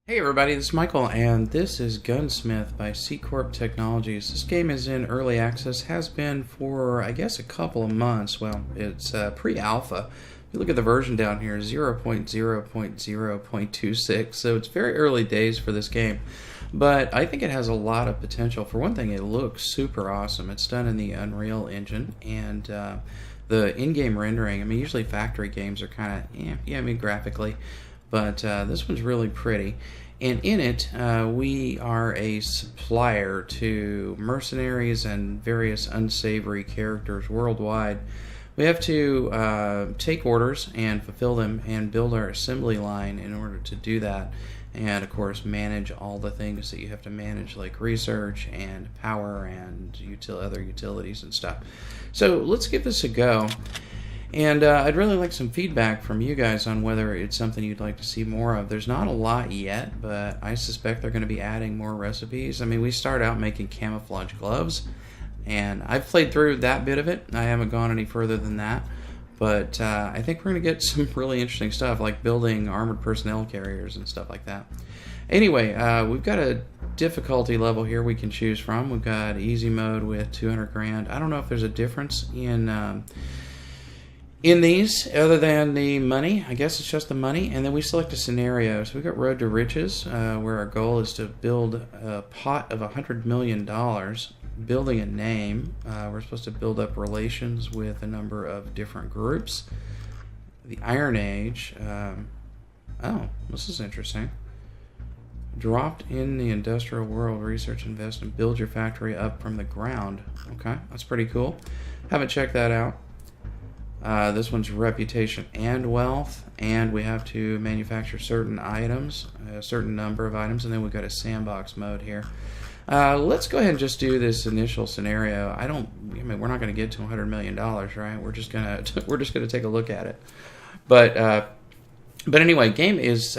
Hey everybody, this is Michael, and this is Gunsmith by C Corp Technologies. This game is in early access, has been for, I guess, a couple of months. Well, it's pre-alpha. If you look at the version down here, 0.0.0.26, so it's very early days for this game. But I think it has a lot of potential. For one thing, it looks super awesome. It's done in the Unreal Engine, and the in-game rendering, I mean, usually factory games are kind of, graphically, but this one's really pretty. And in it, we are a supplier to mercenaries and various unsavory characters worldwide. We have to take orders and fulfill them and build our assembly line in order to do that. And of course, manage all the things that you have to manage, like research and power and other utilities and stuff. So let's give this a go. And I'd really like some feedback from you guys on whether it's something you'd like to see more of. There's not a lot yet, but I suspect they're going to be adding more recipes. I mean, we start out making camouflage gloves, and I've played through that bit of it. I haven't gone any further than that, but I think we're going to get some really interesting stuff, like building armored personnel carriers and stuff like that. Anyway, we've got a difficulty level here we can choose from. We've got easy mode with 200 grand. I don't know if there's a difference in these, other than the money. I guess it's just the money, and then we select a scenario. So we've got Road to Riches, where our goal is to build a pot of $100 million, building a name. We're supposed to build up relations with a number of different groups. The Iron Age. Oh, this is interesting. Dropped in the industrial world, research, invest, and build your factory up from the ground. Okay, that's pretty cool. Haven't checked that out. This one's reputation and wealth, and we have to manufacture certain items, a certain number of items, and then we've got a sandbox mode here. Let's go ahead and just do this initial scenario. I mean, we're not going to get to $100 million, right? We're just gonna take a look at it. But anyway, game is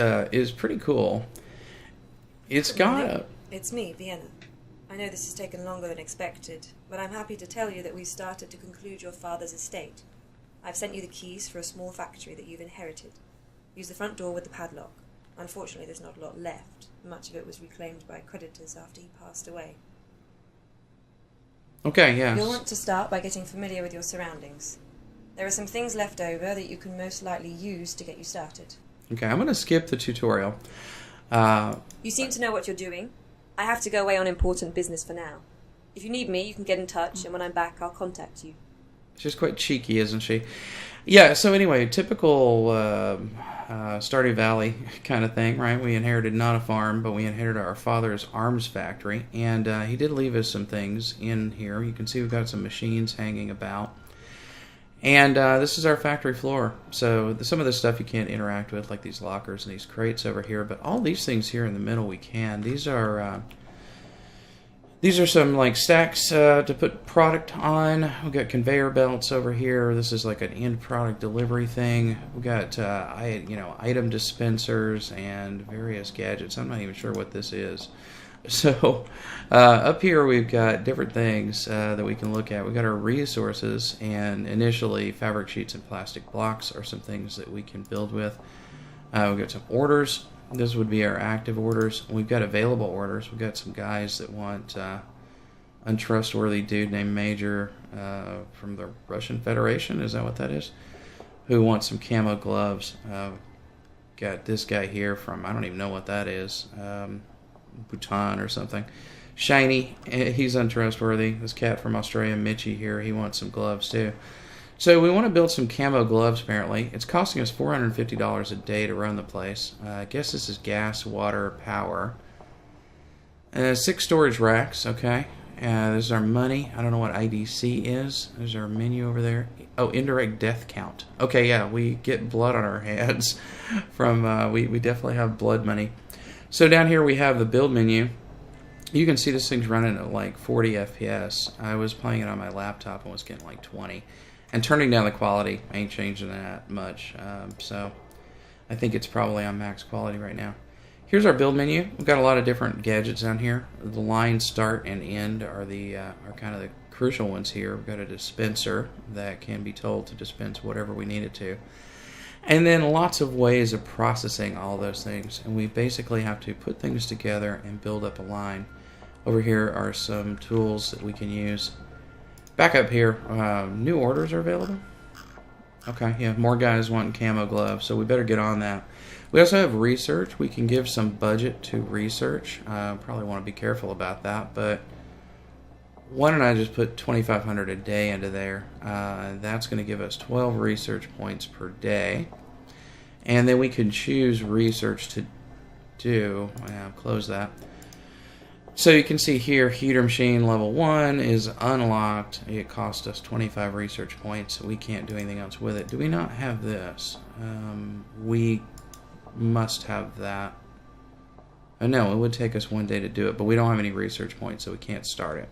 pretty cool. It's got It's me, Vienna. I know this has taken longer than expected, but I'm happy to tell you that we've started to conclude your father's estate. I've sent you the keys for a small factory that you've inherited. Use the front door with the padlock. Unfortunately, there's not a lot left. Much of it was reclaimed by creditors after he passed away. Okay, yes. You'll want to start by getting familiar with your surroundings. There are some things left over that you can most likely use to get you started. Okay, I'm going to skip the tutorial. You seem to know what you're doing. I have to go away on important business for now. If you need me, you can get in touch, and when I'm back, I'll contact you. She's quite cheeky, isn't she? Yeah, so anyway, typical Stardew Valley kind of thing, right? We inherited not a farm, but we inherited our father's arms factory, and he did leave us some things in here. You can see we've got some machines hanging about. And this is our factory floor. So some of this stuff you can't interact with, like these lockers and these crates over here, but all these things here in the middle we can. These are some like stacks to put product on. We've got conveyor belts over here. This is like an end product delivery thing. We've got item dispensers and various gadgets. I'm not even sure what this is. So up here we've got different things that we can look at. We've got our resources, and initially fabric sheets and plastic blocks are some things that we can build with. We've got some orders. This would be our active orders. We've got available orders. We've got some guys that want untrustworthy dude named Major from the Russian Federation. Is that what that is? Who wants some camo gloves. Got this guy here from, I don't even know what that is. Bhutan or something. Shiny. He's untrustworthy. This cat from Australia, Mitchie here, he wants some gloves too. So we want to build some camo gloves, apparently. It's costing us $450 a day to run the place. I guess this is gas, water, power. 6 storage racks, okay. This is our money. I don't know what IDC is. There's our menu over there. Oh, indirect death count. Okay, yeah, we get blood on our hands from, we definitely have blood money. So down here we have the build menu. You can see this thing's running at like 40 FPS. I was playing it on my laptop and was getting like 20. And turning down the quality, I ain't changing that much. So I think it's probably on max quality right now. Here's our build menu. We've got a lot of different gadgets down here. The line start and end are kind of the crucial ones here. We've got a dispenser that can be told to dispense whatever we need it to. And then lots of ways of processing all those things. And we basically have to put things together and build up a line. Over here are some tools that we can use. Back up here, new orders are available. Okay, yeah, more guys wanting camo gloves, so we better get on that. We also have research. We can give some budget to research. Probably want to be careful about that, but why don't I just put 2,500 a day into there? That's going to give us 12 research points per day. And then we can choose research to do. Close that. So you can see here, heater machine level 1 is unlocked. It cost us 25 research points. We can't do anything else with it. Do we not have this? We must have that. No, it would take us 1 day to do it, but we don't have any research points, so we can't start it.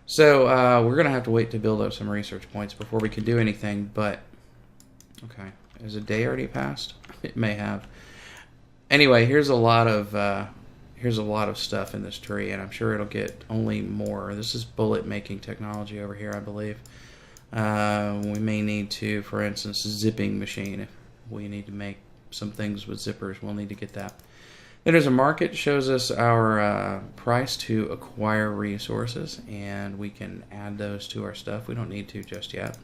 So we're going to have to wait to build up some research points before we can do anything, but... Okay, has a day already passed? It may have. Anyway, here's a lot of stuff in this tree, and I'm sure it'll get only more. This is bullet making technology over here, I believe. We may need to, for instance, zipping machine. If we need to make some things with zippers, we'll need to get that. Then there's a market, shows us our price to acquire resources, and we can add those to our stuff. We don't need to just yet.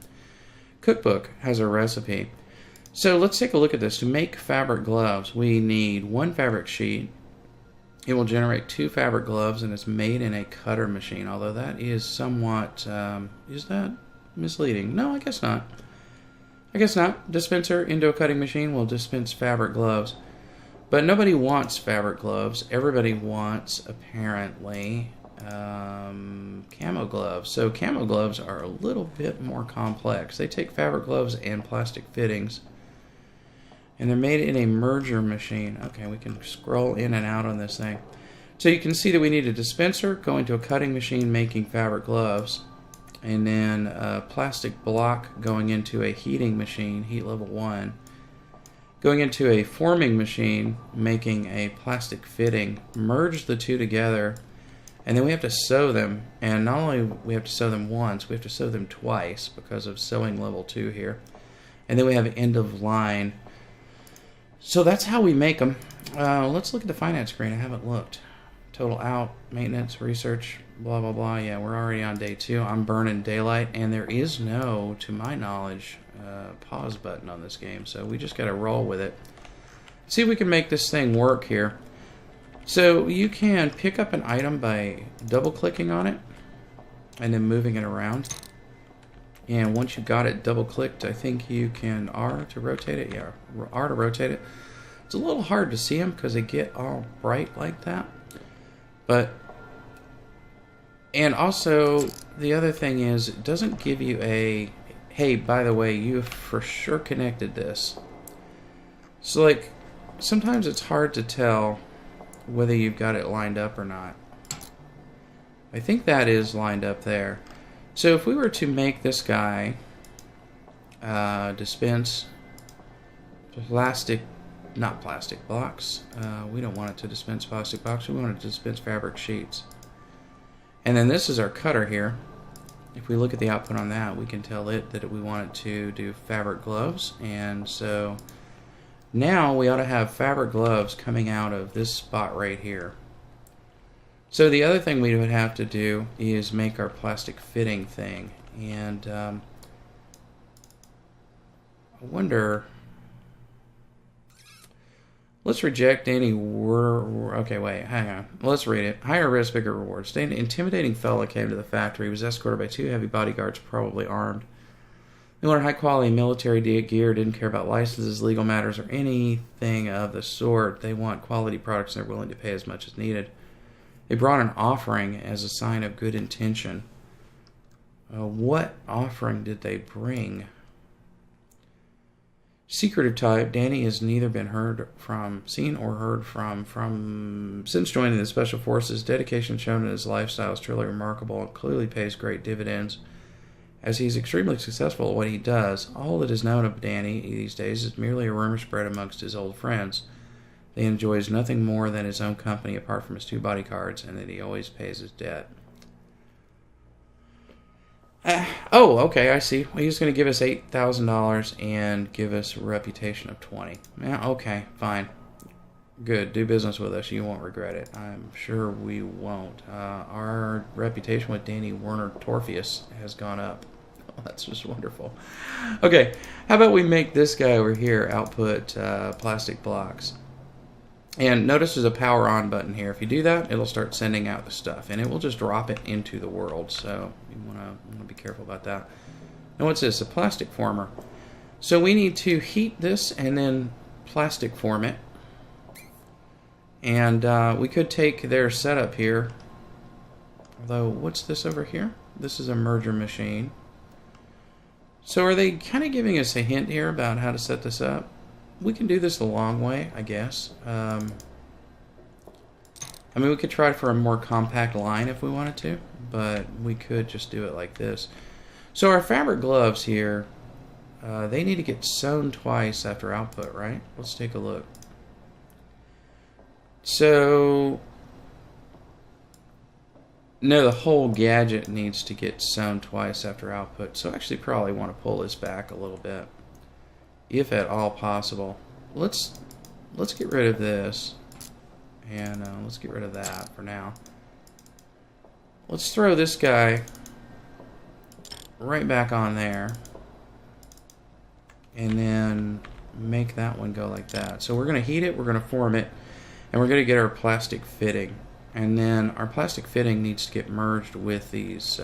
Cookbook has a recipe. So let's take a look at this. To make fabric gloves, we need 1 fabric sheet. It will generate 2 fabric gloves, and it's made in a cutter machine, although that is somewhat, is that misleading? No, I guess not. I guess not. Dispenser into a cutting machine will dispense fabric gloves. But nobody wants fabric gloves. Everybody wants, apparently, camo gloves. So camo gloves are a little bit more complex. They take fabric gloves and plastic fittings, and they're made in a merger machine. Okay, we can scroll in and out on this thing. So you can see that we need a dispenser going to a cutting machine making fabric gloves, and then a plastic block going into a heating machine, heat level 1, going into a forming machine making a plastic fitting, merge the two together, and then we have to sew them. And not only we have to sew them once, we have to sew them twice because of sewing level 2 here. And then we have end of line. So that's how we make them. Let's look at the finance screen. I haven't looked. Total out, maintenance, research, blah, blah, blah. Yeah, we're already on day 2. I'm burning daylight, and there is no, to my knowledge, pause button on this game. So we just got to roll with it. See if we can make this thing work here. So you can pick up an item by double-clicking on it and then moving it around. And once you got it double-clicked, I think you can R to rotate it. Yeah, R to rotate it. It's a little hard to see them because they get all bright like that. And also, the other thing is, it doesn't give you a, hey, by the way, you have for sure connected this. So, like, sometimes it's hard to tell whether you've got it lined up or not. I think that is lined up there. So if we were to make this guy dispense not plastic blocks. We don't want it to dispense plastic blocks. We want it to dispense fabric sheets. And then this is our cutter here. If we look at the output on that, we can tell it that we want it to do fabric gloves. And so now we ought to have fabric gloves coming out of this spot right here. So the other thing we would have to do is make our plastic fitting thing. And I wonder... Let's reject any okay, wait, hang on. Let's read it. Higher risk, bigger reward. An intimidating fella came to the factory. He was escorted by 2 heavy bodyguards, probably armed. They wanted high-quality military gear, didn't care about licenses, legal matters, or anything of the sort. They want quality products, and they're willing to pay as much as needed. They brought an offering as a sign of good intention. What offering did they bring? Secretive type. Danny has neither been seen or heard from since joining the Special Forces. Dedication shown in his lifestyle is truly remarkable and clearly pays great dividends, as he's extremely successful at what he does. All that is known of Danny these days is merely a rumor spread amongst his old friends. He enjoys nothing more than his own company apart from his 2 bodyguards, and that he always pays his debt. Oh, okay, I see. Well, he's going to give us $8,000 and give us a reputation of 20. Yeah, okay, fine. Good. Do business with us. You won't regret it. I'm sure we won't. Our reputation with Danny Werner Torfius has gone up. Oh, that's just wonderful. Okay, how about we make this guy over here output plastic blocks? And notice there's a power on button here. If you do that, it'll start sending out the stuff, and it will just drop it into the world. So you want to be careful about that. Now what's this? A plastic former. So we need to heat this and then plastic form it. And we could take their setup here. Although, what's this over here? This is a merger machine. So are they kind of giving us a hint here about how to set this up? We can do this the long way, I guess. I mean, we could try for a more compact line if we wanted to, but we could just do it like this. So our fabric gloves here, they need to get sewn twice after output, right? Let's take a look. So, no, the whole gadget needs to get sewn twice after output. So I actually probably want to pull this back a little bit, if at all possible. Let's get rid of this, and let's get rid of that for now. Let's throw this guy right back on there, and then make that one go like that. So we're going to heat it, we're going to form it, and we're going to get our plastic fitting. And then our plastic fitting needs to get merged with these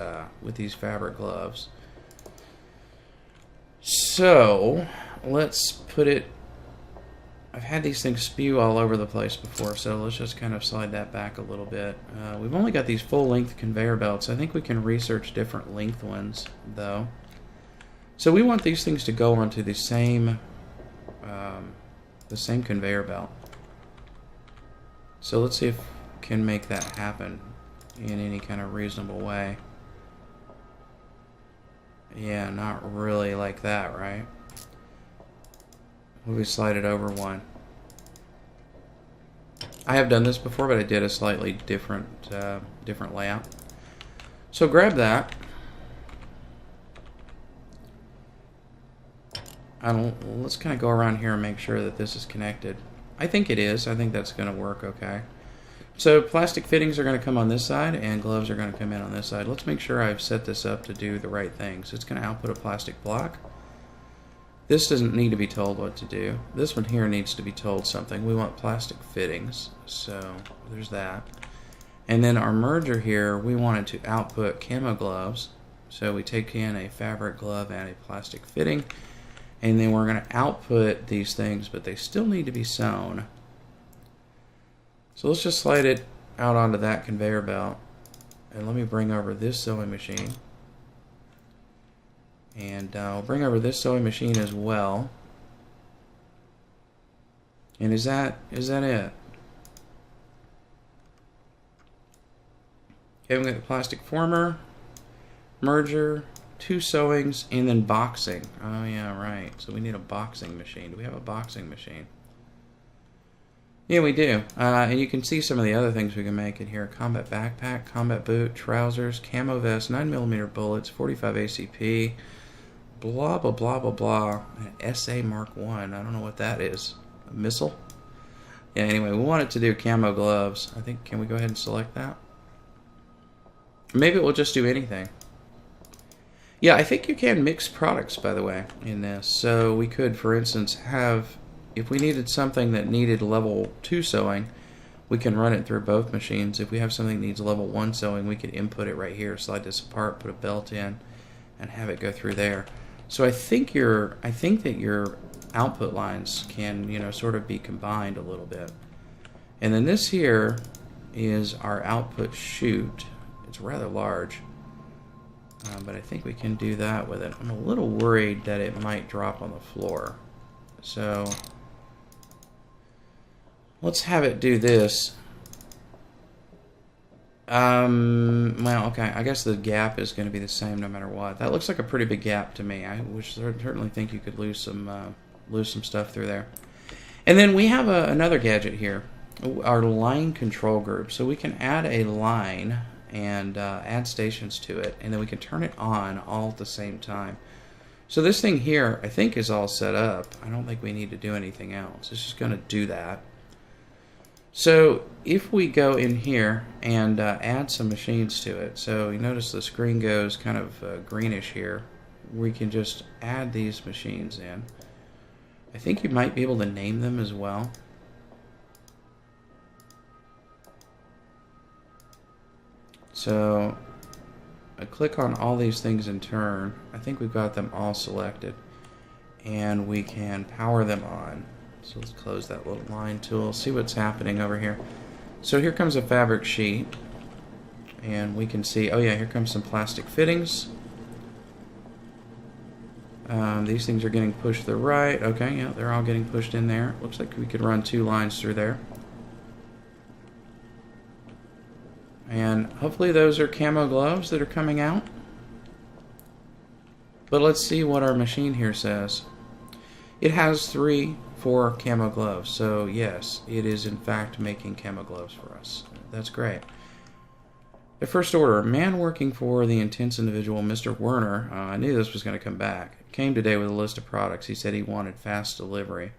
fabric gloves. So let's put it. I've had these things spew all over the place before, so let's just kind of slide that back a little bit. We've only got these full-length conveyor belts. I think we can research different length ones, though. So we want these things to go onto the same conveyor belt. So let's see if we can make that happen in any kind of reasonable way. Yeah, not really like that, right? We slide it over one. I have done this before, but I did a slightly different layout. So grab that. Let's kind of go around here and make sure that this is connected. I think it is. I think that's going to work okay. So plastic fittings are going to come on this side, and gloves are going to come in on this side. Let's make sure I've set this up to do the right things. It's going to output a plastic block. This doesn't need to be told what to do. This one here needs to be told something. We want plastic fittings, so there's that. And then our merger here, we wanted to output camo gloves. So we take in a fabric glove and a plastic fitting, and then we're going to output these things, but they still need to be sewn. So let's just slide it out onto that conveyor belt. And let me bring over this sewing machine. And I'll bring over this sewing machine as well. And is that it? Okay, we got the plastic former, merger, 2 sewings, and then boxing. Oh yeah, right. So we need a boxing machine. Do we have a boxing machine? Yeah, we do. And you can see some of the other things we can make in here. Combat backpack, combat boot, trousers, camo vest, 9mm bullets, 45 ACP, blah, blah, blah, blah, blah. An SA Mark 1. I don't know what that is. A missile? Yeah, anyway, we want it to do camo gloves. I think, can we go ahead and select that? Maybe it will just do anything. Yeah, I think you can mix products, by the way, in this. So we could, for instance, have, if we needed something that needed level 2 sewing, we can run it through both machines. If we have something that needs level 1 sewing, we could input it right here, slide this apart, put a belt in, and have it go through there. So I think that your output lines can, sort of be combined a little bit. And then this here is our output chute. It's rather large, but I think we can do that with it. I'm a little worried that it might drop on the floor. So let's have it do this. Well, okay, I guess the gap is going to be the same no matter what. That looks like a pretty big gap to me. I would certainly think you could lose some stuff through there. And then we have another gadget here, our line control group. So we can add a line, and add stations to it, and then we can turn it on all at the same time. So this thing here, I think, is all set up. I don't think we need to do anything else. It's just going to do that. So if we go in here and add some machines to it, so you notice the screen goes kind of greenish here, we can just add these machines in. I think you might be able to name them as well. So I click on all these things in turn. I think we've got them all selected, and we can power them on. So let's close that little line tool, see what's happening over here. So here comes a fabric sheet, and we can see, oh yeah, here comes some plastic fittings. These things are getting pushed to the right. Okay, yeah, they're all getting pushed in there. Looks like we could run 2 lines through there. And hopefully those are camo gloves that are coming out. But let's see what our machine here says. It has 4 camo gloves. So yes, it is in fact making camo gloves for us. That's great. The first order, a man working for the intense individual, Mr. Werner. I knew this was going to come back. Came today with a list of products. He said he wanted fast delivery.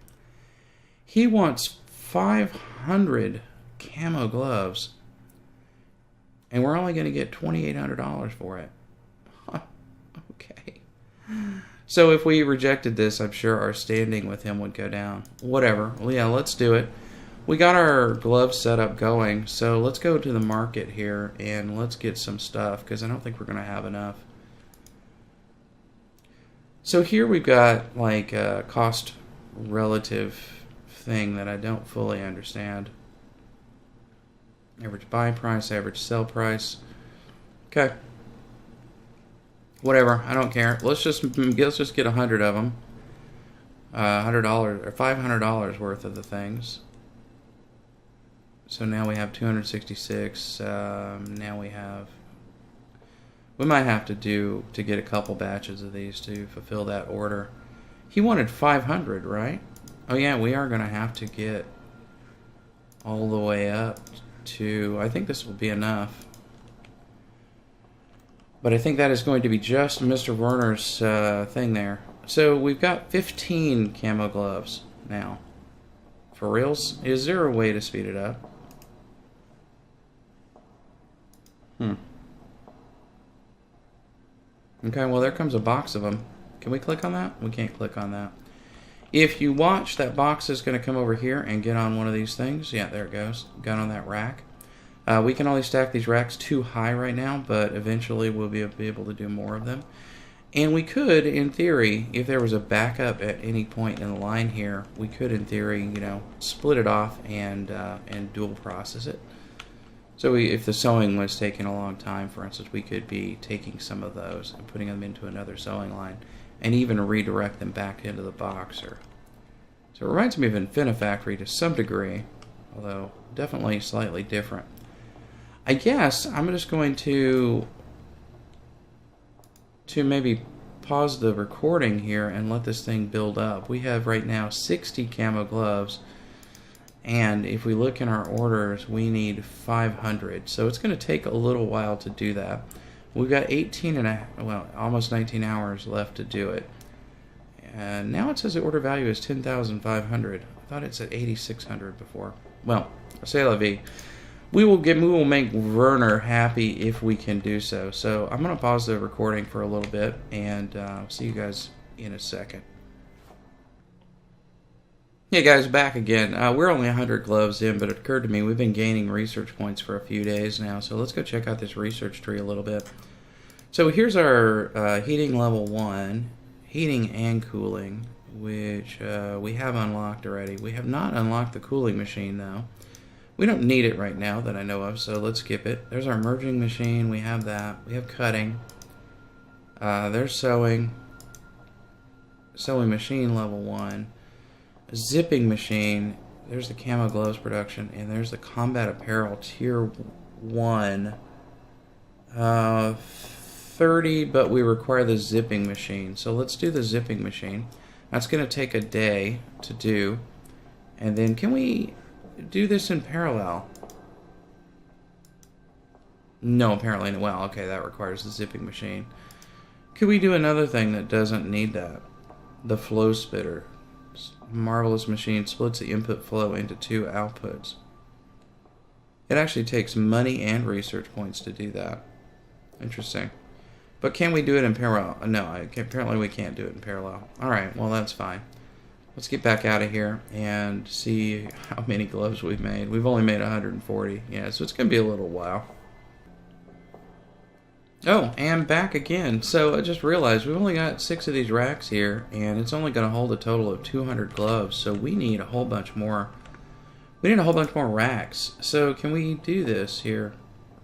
He wants 500 camo gloves, and we're only going to get $2,800 for it. Okay. So if we rejected this, I'm sure our standing with him would go down. Whatever. Well, yeah, let's do it. We got our glove setup going, so let's go to the market here and let's get some stuff, because I don't think we're going to have enough. So here we've got like a cost relative thing that I don't fully understand. Average buy price, average sell price. Okay. Whatever, I don't care. Let's just get 100 of them. $100 or $500 worth of the things. So now we have 266. Now we might have to get a couple batches of these to fulfill that order. He wanted 500, right? Oh yeah, we are going to have to get all the way up to, I think this will be enough. But I think that is going to be just Mr. Werner's thing there. So we've got 15 camo gloves now. For reals? Is there a way to speed it up? Okay, well there comes a box of them. Can we click on that? We can't click on that. If you watch, that box is going to come over here and get on one of these things. Yeah, there it goes. Got on that rack. We can only stack these racks too high right now, but eventually we'll be able to do more of them. And we could, in theory, if there was a backup at any point in the line here, we could, in theory, you know, split it off and dual process it. So if the sewing was taking a long time, for instance, we could be taking some of those and putting them into another sewing line and even redirect them back into the boxer. So it reminds me of Infinifactory to some degree, although definitely slightly different. I guess I'm just going to maybe pause the recording here and let this thing build up. We have right now 60 camo gloves, and if we look in our orders, we need 500. So it's going to take a little while to do that. We've got almost 19 hours left to do it. And now it says the order value is 10,500. I thought it said 8,600 before. Well, c'est la vie. We will make Werner happy if we can do so. So I'm going to pause the recording for a little bit and see you guys in a second. Hey guys, back again. We're only 100 gloves in, but it occurred to me we've been gaining research points for a few days now. So let's go check out this research tree a little bit. So here's our heating level 1, heating and cooling, which we have unlocked already. We have not unlocked the cooling machine though. We don't need it right now that I know of, so let's skip it. There's our merging machine. We have that. We have cutting. There's sewing. Sewing machine level 1. Zipping machine. There's the camo gloves production. And there's the combat apparel tier 1. 30, but we require the zipping machine. So let's do the zipping machine. That's going to take a day to do. And then can we do this in parallel? No, apparently. Well, okay, that requires the zipping machine. Could we do another thing that doesn't need that? The flow splitter. Marvelous machine splits the input flow into 2 outputs. It actually takes money and research points to do that. Interesting. But can we do it in parallel? No, apparently we can't do it in parallel. Alright, well that's fine. Let's get back out of here and see how many gloves we've made. We've only made 140. Yeah, so it's going to be a little while. Oh, and back again. So I just realized we've only got 6 of these racks here, and it's only going to hold a total of 200 gloves. So we need a whole bunch more. We need a whole bunch more racks. So can we do this here?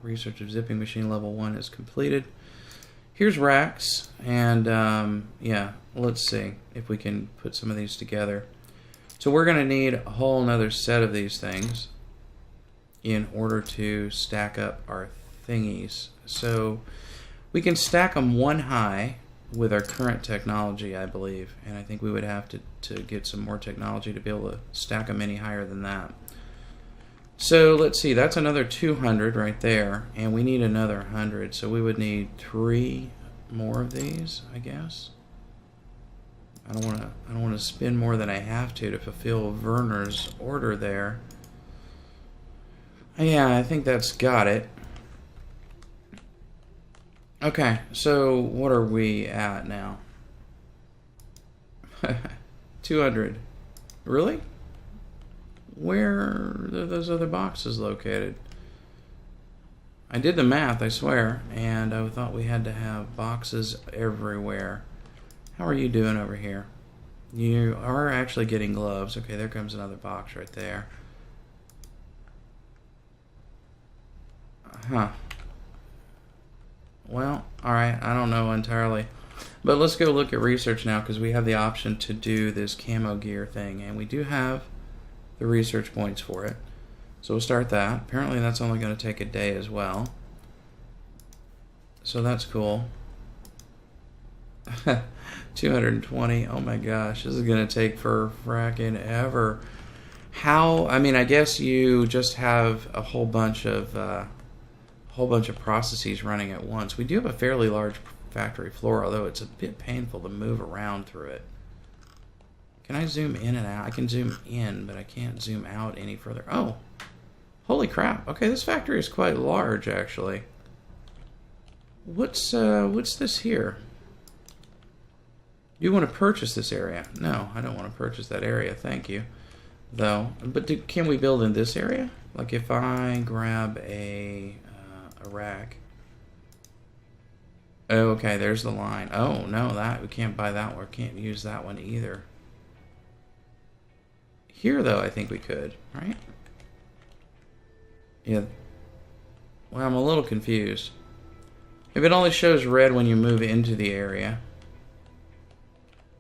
Research of zipping machine level 1 is completed. Here's racks, and yeah, let's see if we can put some of these together. So we're going to need a whole another set of these things in order to stack up our thingies. So we can stack them 1 high with our current technology, I believe, and I think we would have to get some more technology to be able to stack them any higher than that. So let's see, that's another 200 right there, and we need another 100, so we would need 3 more of these, I guess. I don't want to spend more than I have to fulfill Werner's order there. Yeah, I think that's got it. Okay, so what are we at now? 200. Really? Where are those other boxes located? I did the math, I swear, and I thought we had to have boxes everywhere. How are you doing over here? You are actually getting gloves. Okay, there comes another box right there. Huh. Well, alright, I don't know entirely. But let's go look at research now, because we have the option to do this camo gear thing, and we do have the research points for it. So we'll start that. Apparently that's only going to take a day as well. So that's cool. 220. Oh my gosh, this is going to take for fracking ever. How? I mean, I guess you just have a whole bunch of processes running at once. We do have a fairly large factory floor, although it's a bit painful to move around through it. Can I zoom in and out? I can zoom in, but I can't zoom out any further. Oh, holy crap. Okay, this factory is quite large, actually. What's this here? Do you want to purchase this area? No, I don't want to purchase that area, thank you. Though, but can we build in this area? Like if I grab a rack. Oh, okay, there's the line. Oh, no, we can't buy that one. We can't use that one either. Here, though, I think we could, right? Yeah. Well, I'm a little confused. If it only shows red when you move into the area.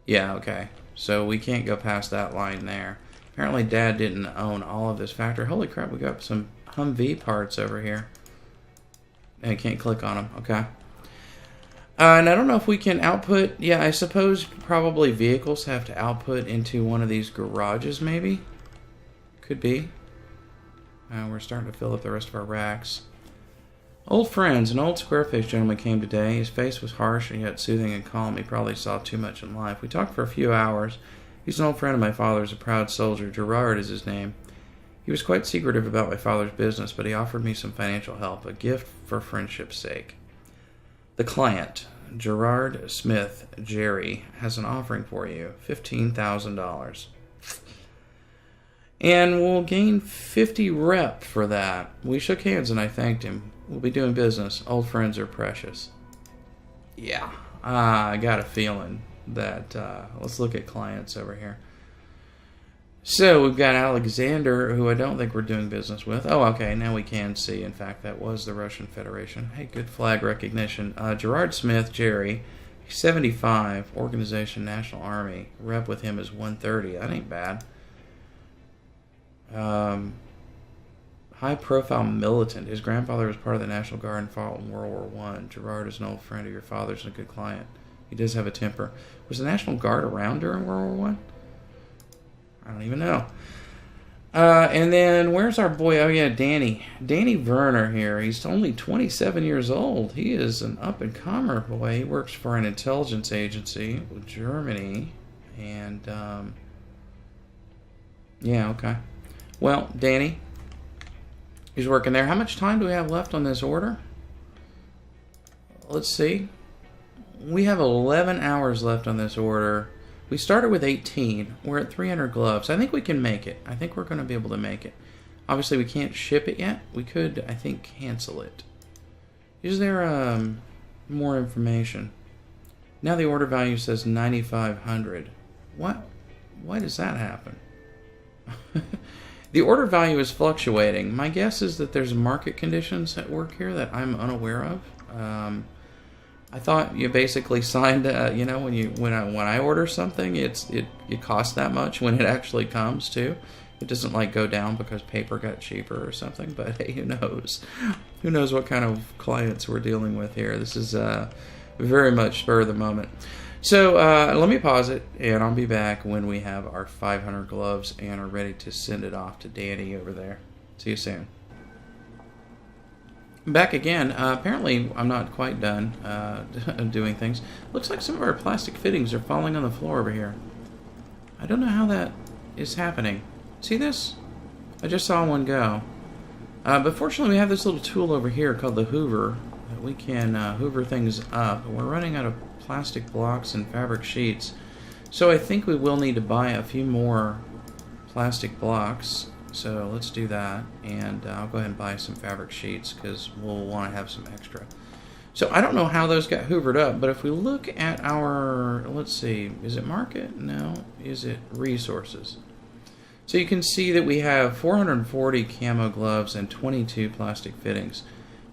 Yeah, okay. So we can't go past that line there. Apparently Dad didn't own all of this factory. Holy crap, we got some Humvee parts over here. I can't click on them. Okay. And I don't know if we can output. Yeah, I suppose probably vehicles have to output into one of these garages, maybe? Could be. We're starting to fill up the rest of our racks. Old friends. An old square-faced gentleman came today. His face was harsh and yet soothing and calm. He probably saw too much in life. We talked for a few hours. He's an old friend of my father's, a proud soldier. Gerard is his name. He was quite secretive about my father's business, but he offered me some financial help, a gift for friendship's sake. The client, Gerard Smith, Jerry, has an offering for you, $15,000. And we'll gain 50 rep for that. We shook hands and I thanked him. We'll be doing business. Old friends are precious. Yeah, I got a feeling that, let's look at clients over here. So we've got Alexander, who I don't think we're doing business with. Oh, okay, now we can see. In fact, that was the Russian Federation. Hey, good flag recognition. Gerard Smith, Jerry, 75, Organization National Army. Rep with him is 130. That ain't bad. High-profile militant. His grandfather was part of the National Guard and fought in World War I. Gerard is an old friend of your father's and a good client. He does have a temper. Was the National Guard around during World War I? I don't even know. And then where's our boy? Oh yeah, Danny. Danny Werner here. He's only 27 years old. He is an up-and-comer boy. He works for an intelligence agency with Germany. And, yeah, okay. Well, Danny, he's working there. How much time do we have left on this order? Let's see. We have 11 hours left on this order. We started with 18. We're at 300 gloves. I think we can make it. I think we're going to be able to make it. Obviously, we can't ship it yet. We could, I think, cancel it. Is there more information? Now the order value says 9,500. What? Why does that happen? The order value is fluctuating. My guess is that there's market conditions at work here that I'm unaware of. I thought you basically signed, you know, when I order something, it costs that much when it actually comes too. It doesn't like go down because paper got cheaper or something. But hey, who knows? Who knows what kind of clients we're dealing with here? This is very much spur of the moment. So let me pause it, and I'll be back when we have our 500 gloves and are ready to send it off to Danny over there. See you soon. Back again. Apparently, I'm not quite done doing things. Looks like some of our plastic fittings are falling on the floor over here. I don't know how that is happening. See this? I just saw one go. But fortunately, we have this little tool over here called the Hoover. That we can hoover things up. We're running out of plastic blocks and fabric sheets. So I think we will need to buy a few more plastic blocks. So let's do that, and I'll go ahead and buy some fabric sheets because we'll want to have some extra. So I don't know how those got hoovered up, but if we look at our, let's see, is it market? No. Is it resources? So you can see that we have 440 camo gloves and 22 plastic fittings.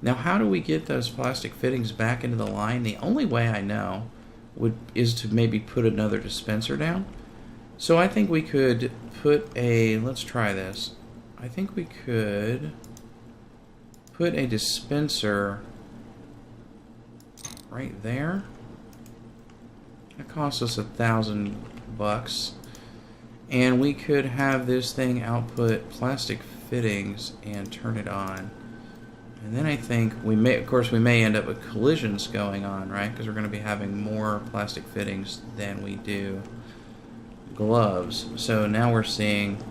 Now how do we get those plastic fittings back into the line? The only way I know is to maybe put another dispenser down. So I think we could put a, let's try this. I think we could put a dispenser right there. That costs us $1,000. And we could have this thing output plastic fittings and turn it on. And then I think we may, of course, we may end up with collisions going on, right? Because we're going to be having more plastic fittings than we do gloves. So now we're seeing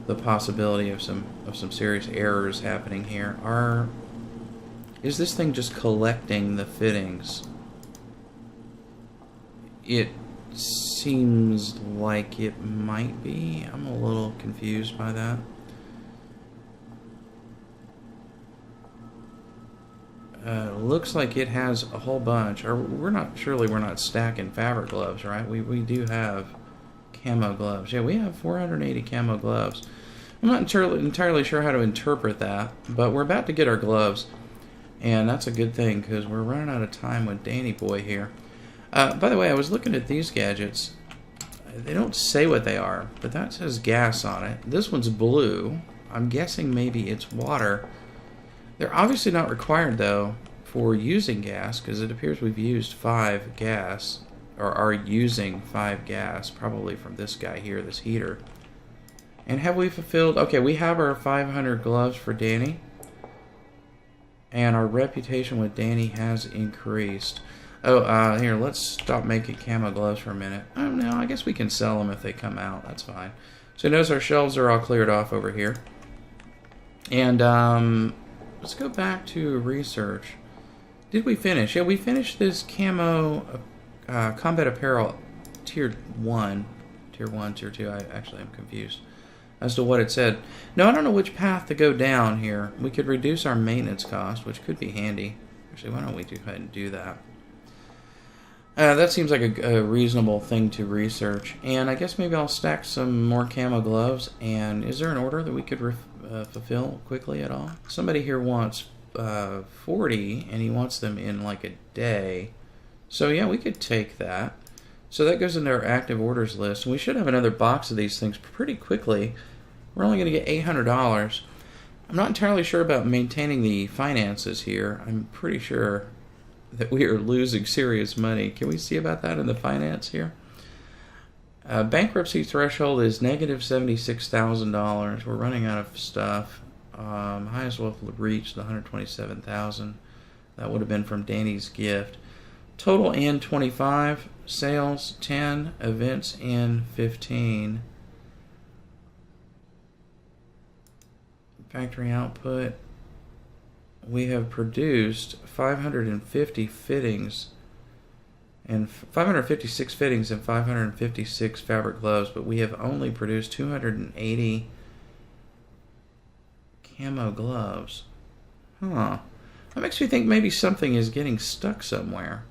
the possibility of some serious errors happening here. Is this thing just collecting the fittings? It seems like it might be. I'm a little confused by that. Looks like it has a whole bunch. Or we're not stacking fabric gloves, right? We do have camo gloves. Yeah, we have 480 camo gloves. I'm not entirely sure how to interpret that, but we're about to get our gloves, and that's a good thing because we're running out of time with Danny Boy here. By the way, I was looking at these gadgets. They don't say what they are, but that says gas on it. This one's blue. I'm guessing maybe it's water. They're obviously not required, though, for using gas, because it appears we've used 5 gas, or are using 5 gas, probably from this guy here, this heater. And have we fulfilled... Okay, we have our 500 gloves for Danny. And our reputation with Danny has increased. Oh, here, let's stop making camo gloves for a minute. Oh, no, I guess we can sell them if they come out. That's fine. So notice our shelves are all cleared off over here. And, let's go back to research. Did we finish? Yeah, we finished this camo combat apparel tier 1. Tier 1, tier 2. I actually am confused as to what it said. No, I don't know which path to go down here. We could reduce our maintenance cost, which could be handy. Actually, why don't we go ahead and do that? That seems like a reasonable thing to research. And I guess maybe I'll stack some more camo gloves. And is there an order that we could fulfill quickly at all? Somebody here wants 40, and he wants them in like a day. So yeah, we could take that. So that goes into our active orders list. And we should have another box of these things pretty quickly. We're only going to get $800. I'm not entirely sure about maintaining the finances here. I'm pretty sure that we are losing serious money. Can we see about that in the finance here? Bankruptcy threshold is negative $76,000. We're running out of stuff. Highest we'll reach the $127,000. That would have been from Danny's gift. Total in 25, sales 10, events in 15. Factory output. We have produced 550 fittings and 556 fittings and 556 fabric gloves, but we have only produced 280 camo gloves. Huh. That makes me think maybe something is getting stuck somewhere.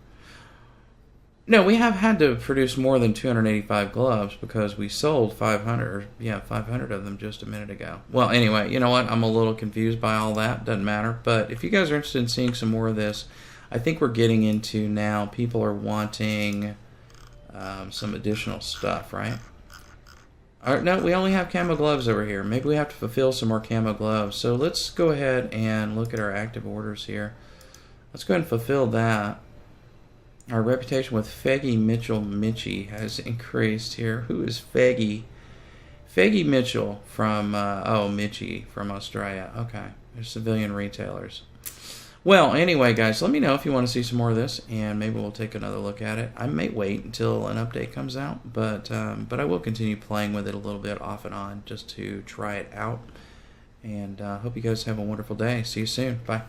No, we have had to produce more than 285 gloves because we sold 500 of them just a minute ago. Well, anyway, you know what? I'm a little confused by all that. Doesn't matter. But if you guys are interested in seeing some more of this, I think we're getting into now. People are wanting some additional stuff, right? No, we only have camo gloves over here. Maybe we have to fulfill some more camo gloves. So let's go ahead and look at our active orders here. Let's go ahead and fulfill that. Our reputation with Feggy Mitchell Mitchie has increased here. Who is Feggy? Feggy Mitchell from, Mitchie from Australia. Okay, they're civilian retailers. Well, anyway, guys, let me know if you want to see some more of this, and maybe we'll take another look at it. I may wait until an update comes out, but I will continue playing with it a little bit off and on just to try it out. And hope you guys have a wonderful day. See you soon. Bye.